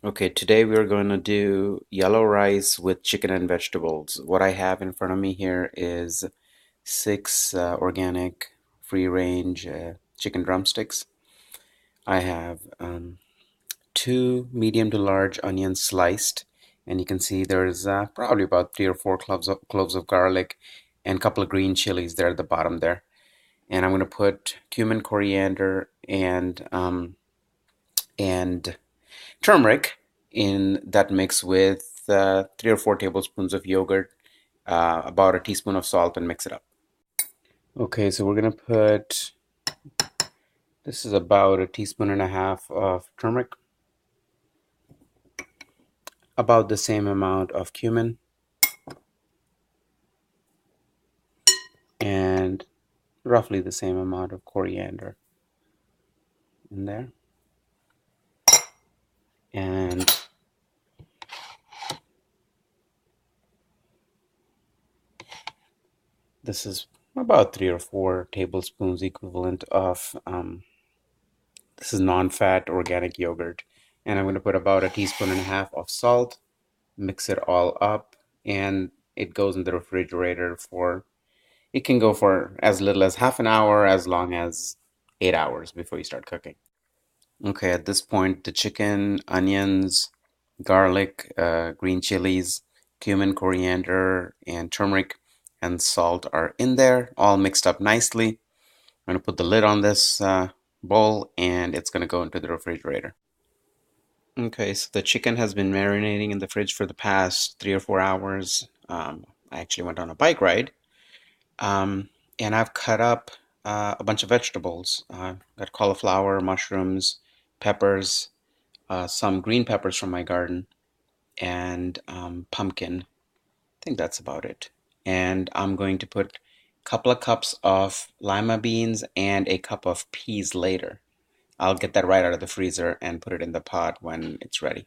Okay, today we're going to do yellow rice with chicken and vegetables. What I have in front of me here is six organic free-range chicken drumsticks. I have two medium to large onions sliced, and you can see there's probably about 3 or 4 cloves of garlic and a couple of green chilies there at the bottom there. And I'm going to put cumin, coriander, and turmeric in that mix with 3 or 4 tablespoons of yogurt, about a teaspoon of salt, and mix it up. Okay, so we're gonna put, this is about a teaspoon and a half of turmeric, about the same amount of cumin, and roughly the same amount of coriander in there. And this is about 3 or 4 tablespoons equivalent of this is non-fat organic yogurt. And I'm going to put about a teaspoon and a half of salt, mix it all up, and it goes in the refrigerator for, it can go for as little as half an hour, as long as 8 hours before you start cooking. Okay, at this point, the chicken, onions, garlic, green chilies, cumin, coriander, and turmeric and salt are in there, all mixed up nicely. I'm going to put the lid on this bowl, and it's going to go into the refrigerator. Okay, so the chicken has been marinating in the fridge for the past 3 or 4 hours. I actually went on a bike ride, um, and I've cut up a bunch of vegetables. Got cauliflower, mushrooms, peppers, some green peppers from my garden, and pumpkin. I think that's about it. And I'm going to put a couple of cups of lima beans and a cup of peas later. I'll get that right out of the freezer and put it in the pot when it's ready.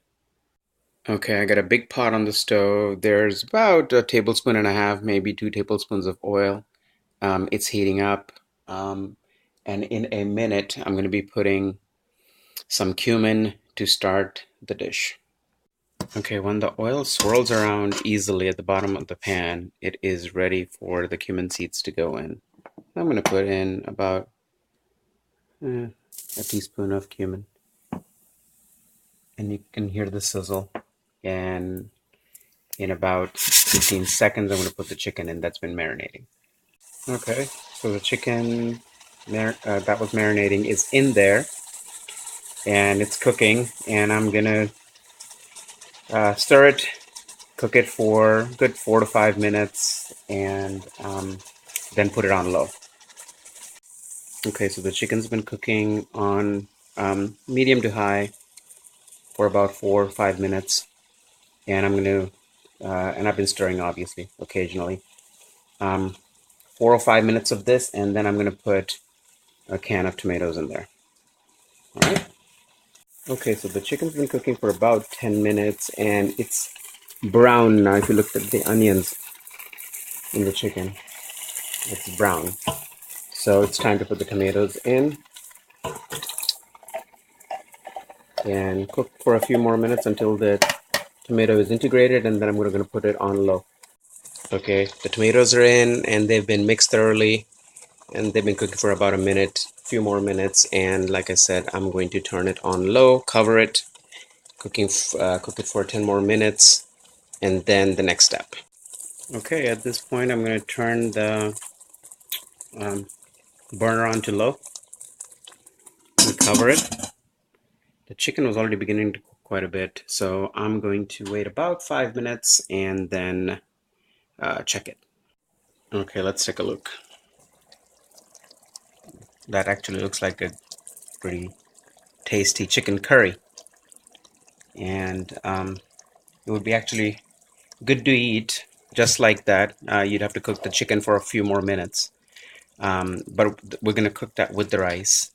Okay, I got a big pot on the stove. There's about a tablespoon and a half, maybe 2 tablespoons of oil. It's heating up. Um, and in a minute, I'm going to be putting some cumin to start the dish. Okay, when the oil swirls around easily at the bottom of the pan, it is ready for the cumin seeds to go in. I'm going to put in about a teaspoon of cumin, and you can hear the sizzle. And in about 15 seconds, I'm going to put the chicken in that's been marinating. Okay, so the chicken that was marinating is in there, and it's cooking, and I'm going to stir it, cook it for a good 4 to 5 minutes, and then put it on low. Okay, so the chicken's been cooking on medium to high for about 4 or 5 minutes, and I'm going to, and I've been stirring obviously occasionally. 4 or 5 minutes of this, and then I'm going to put a can of tomatoes in there. All right. Okay, so the chicken's been cooking for about 10 minutes, and it's brown now. If you look at the onions in the chicken, it's brown. So it's time to put the tomatoes in and cook for a few more minutes until the tomato is integrated, and then I'm going to put it on low. Okay, the tomatoes are in, and they've been mixed thoroughly, and they've been cooking for about a minute, a few more minutes, and like I said, I'm going to turn it on low, cover it, cook it for 10 more minutes, and then the next step. Okay, at this point, I'm going to turn the um, burner on to low and cover it. The chicken was already beginning to cook quite a bit, so I'm going to wait about 5 minutes and then check it. Okay, let's take a look. That actually looks like a pretty tasty chicken curry, and it would be actually good to eat just like that. You'd have to cook the chicken for a few more minutes, but we're going to cook that with the rice.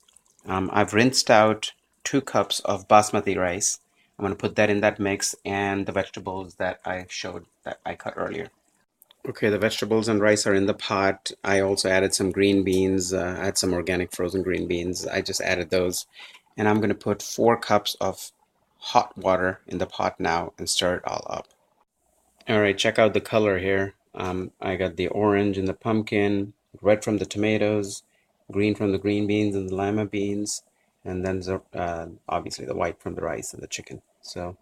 I've rinsed out 2 cups of basmati rice. I'm going to put that in that mix, and the vegetables that I showed that I cut earlier. Okay, the vegetables and rice are in the pot. I also added some green beans. I had some organic frozen green beans. I just added those. And I'm going to put 4 cups of hot water in the pot now and stir it all up. All right, check out the color here. I got the orange in the pumpkin, red from the tomatoes, green from the green beans and the lima beans, and then obviously the white from the rice and the chicken. So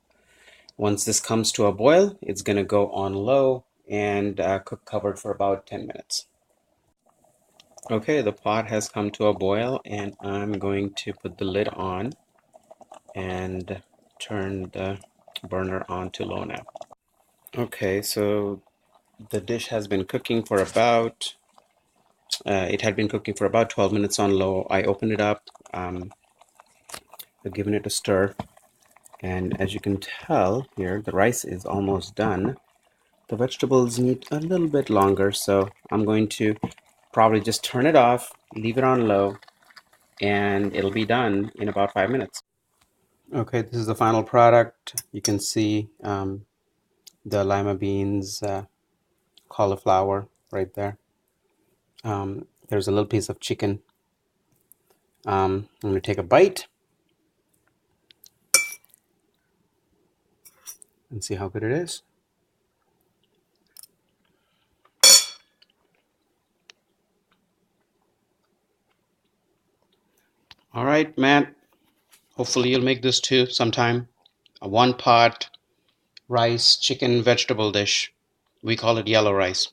once this comes to a boil, it's going to go on low and cook covered for about 10 minutes. Okay, the pot has come to a boil, and I'm going to put the lid on and turn the burner on to low now. Okay, so the dish has been cooking for about, it had been cooking for about 12 minutes on low. I opened it up, I've given it a stir, and as you can tell here, the rice is almost done. The vegetables need a little bit longer, so I'm going to probably just turn it off, leave it on low, and it'll be done in about 5 minutes. Okay, this is the final product. You can see the lima beans, cauliflower right there. There's a little piece of chicken. I'm going to take a bite and see how good it is. All right, Matt. Hopefully you'll make this too sometime. A one pot rice, chicken, vegetable dish. We call it yellow rice.